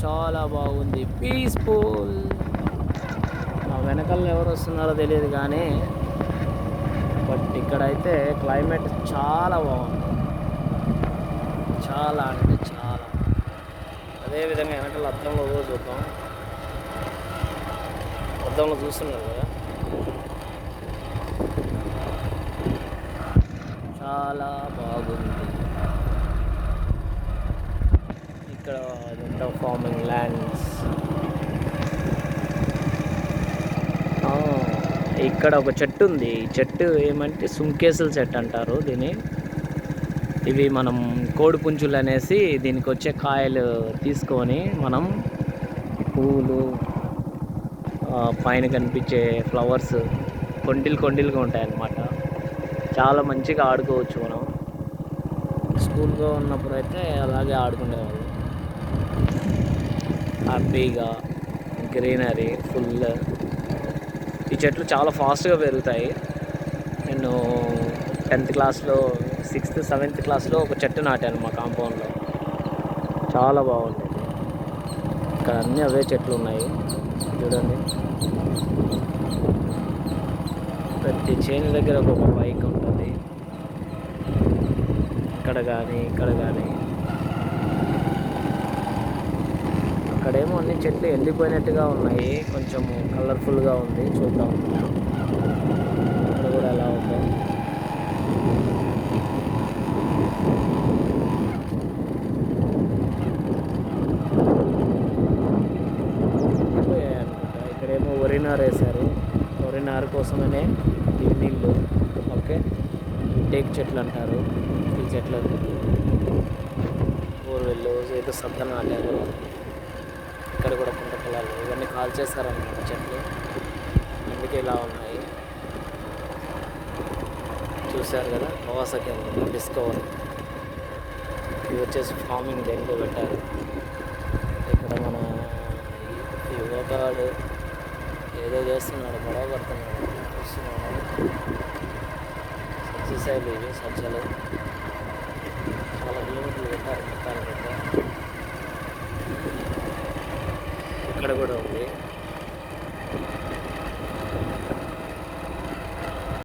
చాలా బాగుంది, పీస్ఫుల్. మా వెనకాల ఎవరు వస్తున్నారో తెలియదు కానీ బట్ ఇక్కడైతే క్లైమేట్ చాలా బాగుంది, చాలా అంటే చాలా. అదేవిధంగా వెనకాల అద్దంలో కూడా చూద్దాం. అద్దంలో చూస్తున్నారు కదా, చాలా బాగుంది. ఇక్కడ అదంతా ఫార్మింగ్ ల్యాండ్స్. ఇక్కడ ఒక చెట్టు ఉంది. ఈ చెట్టు ఏమంటే సుంకేసుల చెట్టు అంటారు దీన్ని. ఇవి మనం కోడి పుంజులు అనేసి దీనికి వచ్చే కాయలు తీసుకొని మనం పువ్వులు, పైన కనిపించే ఫ్లవర్స్ కొండిలుగా ఉంటాయన్నమాట. చాలా మంచిగా ఆడుకోవచ్చు మనం. స్కూల్గా ఉన్నప్పుడు అయితే అలాగే ఆడుకునేవాళ్ళు హ్యాపీగా. Greenery full. ఈ చెట్లు చాలా ఫాస్ట్గా పెరుగుతాయి. నేను 10th క్లాస్లో 6th 7th క్లాస్లో ఒక చెట్టు నాటాను మా కాంపౌండ్లో. చాలా బాగుండేది. ఇక్కడ అన్నీ అవే చెట్లు ఉన్నాయి చూడండి. ప్రతి చేను దగ్గర ఒక బైక్ ఉంటుంది. ఇక్కడ కానీ అక్కడేమో అన్ని చెట్లు ఎండిపోయినట్టుగా ఉన్నాయి, కొంచెం కలర్ఫుల్గా ఉంది. చూద్దాం ఇక్కడ కూడా ఎలా ఉందో. ఇక్కడేమో వరి నారు వేశారు. వరి నారు కోసమనే ఈ నీళ్ళు. ఓకే, టేక్ చెట్లు అంటారు ఈ చెట్లను. బోర్వెల్లు ఏదో సద్ద నాటారు. ఇక్కడ కూడా కుంట పొలాలు, ఇవన్నీ కాల్ చేస్తారన్నమాట చెట్లు, అందుకే ఇలా ఉన్నాయి. చూశారు కదా, కవాసాకి డిస్కవర్. ఇది వచ్చేసి ఫార్మింగ్ దేంట్లో పెట్టారు. ఇక్కడ మన యువకుడు ఏదో చేస్తున్నాడు, గొడవ పడుతున్నాడు, చూస్తున్నాడు. సజ్జలు ఇవి సజ్జలు చాలా కిలోమీటర్లు పెట్టారు మొత్తానికి. ఇక్కడ కూడా ఉంది.